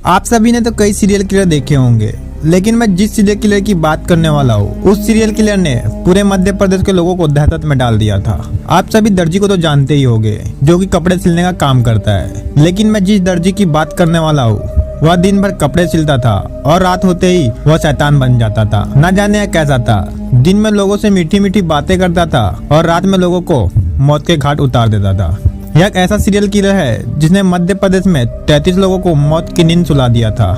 आप सभी ने तो कई सीरियल किलर देखे होंगे, लेकिन मैं जिस सीरियल किलर की बात करने वाला हूँ उस सीरियल किलर ने पूरे मध्य प्रदेश के लोगों को दहशत में डाल दिया था। आप सभी दर्जी को तो जानते ही होंगे, जो कि कपड़े सिलने का काम करता है। लेकिन मैं जिस दर्जी की बात करने वाला हूँ वह दिन भर कपड़े सिलता था और रात होते ही वह शैतान बन जाता था। न जाने कैसा था, दिन में लोगों से मीठी मीठी बातें करता था और रात में लोगों को मौत के घाट उतार देता था। यह एक ऐसा सीरियल किलर है जिसने मध्य प्रदेश में 33 लोगों को मौत की नींद सुला दिया था।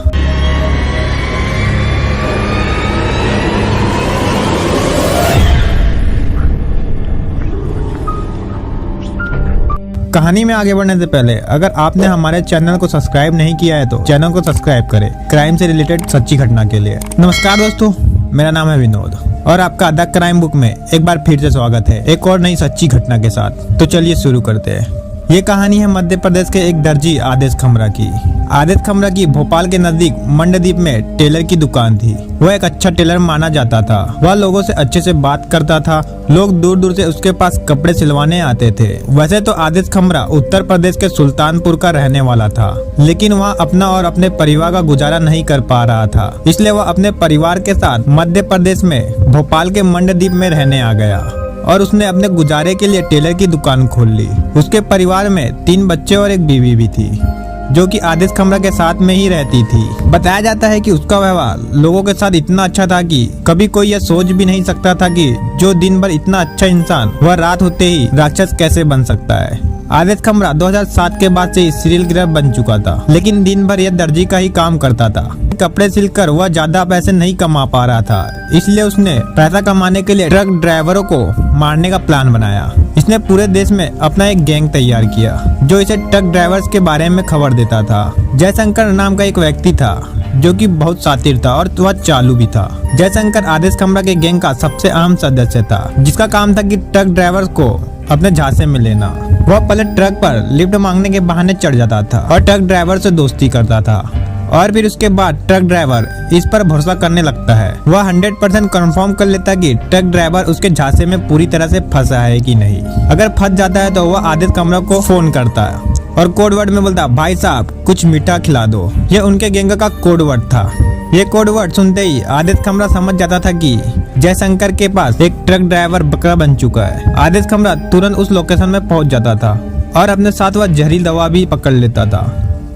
कहानी में आगे बढ़ने से पहले अगर आपने हमारे चैनल को सब्सक्राइब नहीं किया है तो चैनल को सब्सक्राइब करें क्राइम से रिलेटेड सच्ची घटना के लिए। नमस्कार दोस्तों, मेरा नाम है विनोद और आपका द क्राइम बुक में एक बार फिर से स्वागत है एक और नई सच्ची घटना के साथ। तो चलिए शुरू करते हैं। ये कहानी है मध्य प्रदेश के एक दर्जी आदेश खमरा की। आदेश खमरा की भोपाल के नजदीक मंडदीप में टेलर की दुकान थी। वह एक अच्छा टेलर माना जाता था। वह लोगों से अच्छे से बात करता था। लोग दूर दूर से उसके पास कपड़े सिलवाने आते थे। वैसे तो आदेश खमरा उत्तर प्रदेश के सुल्तानपुर का रहने वाला था, लेकिन वह अपना और अपने परिवार का गुजारा नहीं कर पा रहा था। इसलिए वह अपने परिवार के साथ मध्य प्रदेश में भोपाल के मंडदीप में रहने आ गया और उसने अपने गुजारे के लिए टेलर की दुकान खोल ली। उसके परिवार में 3 बच्चे और एक बीवी भी थी, जो कि आदेश खमरा के साथ में ही रहती थी। बताया जाता है कि उसका व्यवहार लोगों के साथ इतना अच्छा था कि कभी कोई यह सोच भी नहीं सकता था कि जो दिन भर इतना अच्छा इंसान वह रात होते ही राक्षस कैसे बन सकता है। आदेश खमरा 2007 के बाद से सीरियल किलर बन चुका था, लेकिन दिन भर यह दर्जी का ही काम करता था। कपड़े सिलकर वह ज्यादा पैसे नहीं कमा पा रहा था, इसलिए उसने पैसा कमाने के लिए ट्रक ड्राइवरों को मारने का प्लान बनाया। इसने पूरे देश में अपना एक गैंग तैयार किया जो इसे ट्रक ड्राइवर्स के बारे में खबर देता था। जयशंकर नाम का एक व्यक्ति था जो कि बहुत शातिर था और वह चालू भी था। जयशंकर आदेश खमरा के गैंग का सबसे अहम सदस्य था, जिसका काम था कि ट्रक ड्राइवर्स को अपने झांसे में लेना। वह पहले ट्रक पर लिफ्ट मांगने के बहाने चढ़ जाता था और ट्रक ड्राइवर से दोस्ती करता था, और फिर उसके बाद ट्रक ड्राइवर इस पर भरोसा करने लगता है। वह 100% कंफर्म कर लेता कि ट्रक ड्राइवर उसके झांसे में पूरी तरह से फंसा है कि नहीं। अगर फंस जाता है तो वह आदेश खमरा को फोन करता है और कोड वर्ड में बोलता, भाई साहब कुछ मीठा खिला दो। यह उनके गैंग का कोड वर्ड था। ये कोड वर्ड सुनते ही आदेश खमरा समझ जाता था कि जयशंकर के पास एक ट्रक ड्राइवर बकरा बन चुका है। आदेश खमरा तुरंत उस लोकेशन में पहुंच जाता था और अपने साथ वह जहरीली दवा भी पकड़ लेता था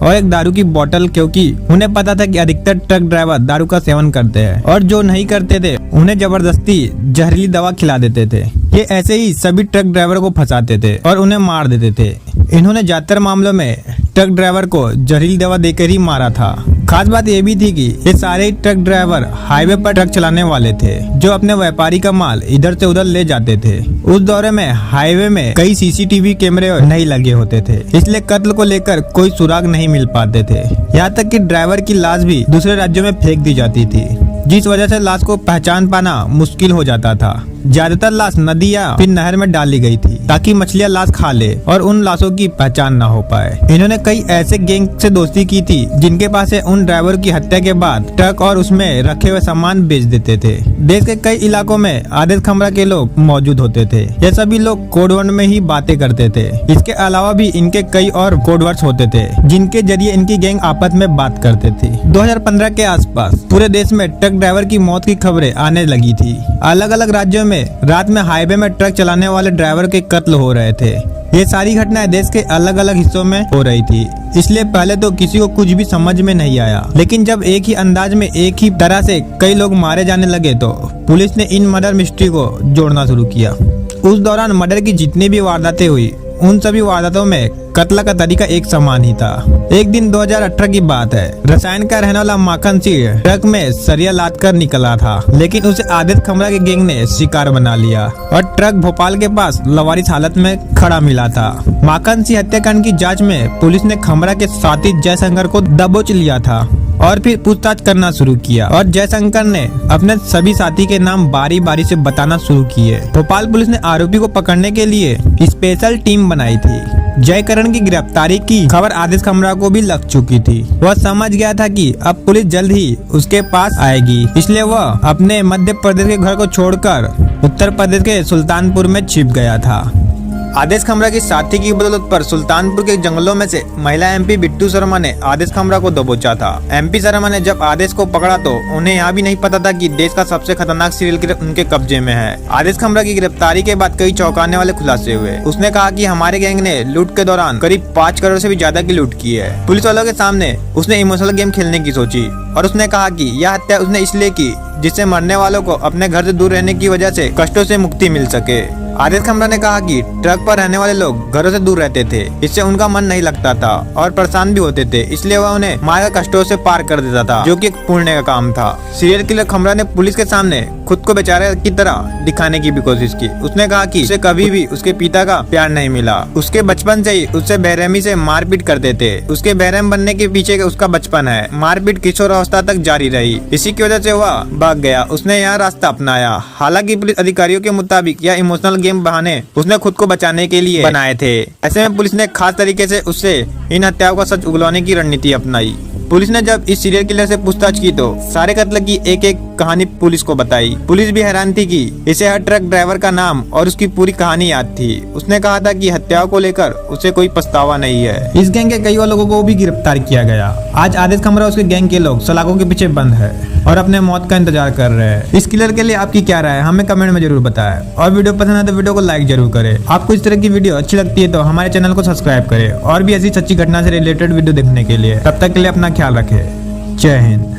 और एक दारू की बोतल, क्योंकि उन्हें पता था कि अधिकतर ट्रक ड्राइवर दारू का सेवन करते हैं और जो नहीं करते थे उन्हें जबरदस्ती जहरीली दवा खिला देते थे। ये ऐसे ही सभी ट्रक ड्राइवर को फंसाते थे और उन्हें मार देते थे। इन्होंने ज्यादातर मामलों में ट्रक ड्राइवर को जहरीली दवा देकर ही मारा था। खास बात यह भी थी कि ये सारे ट्रक ड्राइवर हाईवे पर ट्रक चलाने वाले थे, जो अपने व्यापारी का माल इधर से उधर ले जाते थे। उस दौरे में हाईवे में कई सीसीटीवी कैमरे नहीं लगे होते थे, इसलिए कत्ल को लेकर कोई सुराग नहीं मिल पाते थे। यहाँ तक कि ड्राइवर की लाश भी दूसरे राज्यों में फेंक दी जाती थी, जिस वजह से लाश को पहचान पाना मुश्किल हो जाता था। ज्यादातर लाश नदी या फिर नहर में डाली गई थी ताकि मछलियां लाश खा ले और उन लाशों की पहचान न हो पाए। इन्होंने कई ऐसे गैंग से दोस्ती की थी जिनके पास से उन ड्राइवर की हत्या के बाद ट्रक और उसमें रखे हुए सामान बेच देते थे। देश के कई इलाकों में आदेश खमरा के लोग मौजूद होते थे। ये सभी लोग कोड वर्ड में ही बातें करते थे। इसके अलावा भी इनके कई और कोड वर्ड्स होते थे जिनके जरिए इनकी गैंग आपस में बात करते थे। 2015 के आसपास पूरे देश में ट्रक ड्राइवर की मौत की खबरें आने लगी थी। अलग अलग राज्यों में रात में हाईवे में ट्रक चलाने वाले ड्राइवर के कत्ल हो रहे थे। ये सारी घटनाएं देश के अलग अलग हिस्सों में हो रही थी, इसलिए पहले तो किसी को कुछ भी समझ में नहीं आया। लेकिन जब एक ही अंदाज में एक ही तरह से कई लोग मारे जाने लगे तो पुलिस ने इन मर्डर मिस्ट्री को जोड़ना शुरू किया। उस दौरान मर्डर की जितनी भी वारदातें हुई उन सभी वारदातों में कत्ल का तरीका एक समान ही था। एक दिन 2018 की बात है। रसायन का रहने वाला माखन सिंह ट्रक में सरिया लाद कर निकला था, लेकिन उसे आदेश खमरा के गैंग ने शिकार बना लिया और ट्रक भोपाल के पास लवारिस हालत में खड़ा मिला था। माखन सिंह हत्याकांड की जांच में पुलिस ने खमरा के साथी जयशंकर को दबोच लिया था और फिर पूछताछ करना शुरू किया और जयशंकर ने अपने सभी साथी के नाम बारी बारी से बताना शुरू किए। भोपाल पुलिस ने आरोपी को पकड़ने के लिए स्पेशल टीम बनाई थी। जयकरण की गिरफ्तारी की खबर आदेश खमरा को भी लग चुकी थी। वह समझ गया था कि अब पुलिस जल्द ही उसके पास आएगी, इसलिए वह अपने मध्य प्रदेश के घर को छोड़कर उत्तर प्रदेश के सुल्तानपुर में छिप गया था। आदेश खमरा की साथी की बदौलत पर सुल्तानपुर के जंगलों में से महिला एमपी बिट्टू शर्मा ने आदेश खमरा को दबोचा था। एमपी शर्मा ने जब आदेश को पकड़ा तो उन्हें यहाँ भी नहीं पता था कि देश का सबसे खतरनाक सीरियल किलर उनके कब्जे में है। आदेश खमरा की गिरफ्तारी के बाद कई चौंकाने वाले खुलासे हुए। उसने कहा कि हमारे गैंग ने लूट के दौरान करीब 5 करोड़ से भी ज्यादा की लूट की है। पुलिस वालों के सामने उसने इमोशनल गेम खेलने की सोची और उसने कहा कि यह हत्या उसने इसलिए की जिससे मरने वालों को अपने घर से दूर रहने की वजह से कष्टों से मुक्ति मिल सके। आदेश खमरा ने कहा कि ट्रक पर रहने वाले लोग घरों से दूर रहते थे, इससे उनका मन नहीं लगता था और परेशान भी होते थे, इसलिए वह उन्हें मारकर कष्टों से पार कर देता था, जो कि एक पुण्य का काम था। सीरियल किलर खमरा ने पुलिस के सामने खुद को बेचारे की तरह दिखाने की भी कोशिश की। उसने कहा कि उसे कभी भी उसके पिता का प्यार नहीं मिला। उसके बचपन से ही उससे बेरहमी से मारपीट करते थे। उसके बेरहम बनने के पीछे उसका बचपन है। मारपीट किशोरावस्था तक जारी रही। इसी की वजह से वह भाग गया। उसने यह रास्ता अपनाया। हालांकि पुलिस अधिकारियों के मुताबिक यह इमोशनल गेम बहाने उसने खुद को बचाने के लिए बनाए थे। ऐसे में पुलिस ने खास तरीके से उससे इन हत्याओं का सच उगलवाने की रणनीति अपनाई। पुलिस ने जब इस सीरियल किलर से पूछताछ की तो सारे कत्ल की एक एक कहानी पुलिस को बताई। पुलिस भी हैरान थी कि इसे हर ट्रक ड्राइवर का नाम और उसकी पूरी कहानी याद थी। उसने कहा था कि हत्याओं को लेकर उसे कोई पछतावा नहीं है। इस गैंग के कई और लोगों को भी गिरफ्तार किया गया। आज आदेश खमरा उसके गैंग के लोग सलाखों के पीछे बंद है और अपने मौत का इंतजार कर रहे हैं। इस किलर के लिए आपकी क्या राय है हमें कमेंट में जरूर बताएं और वीडियो पसंद है तो वीडियो को लाइक जरूर करें। आपको इस तरह की वीडियो अच्छी लगती है तो हमारे चैनल को सब्सक्राइब करें और भी ऐसी सच्ची घटना से रिलेटेड वीडियो देखने के लिए। तब तक के लिए अपना ख्याल रखें। जय हिंद।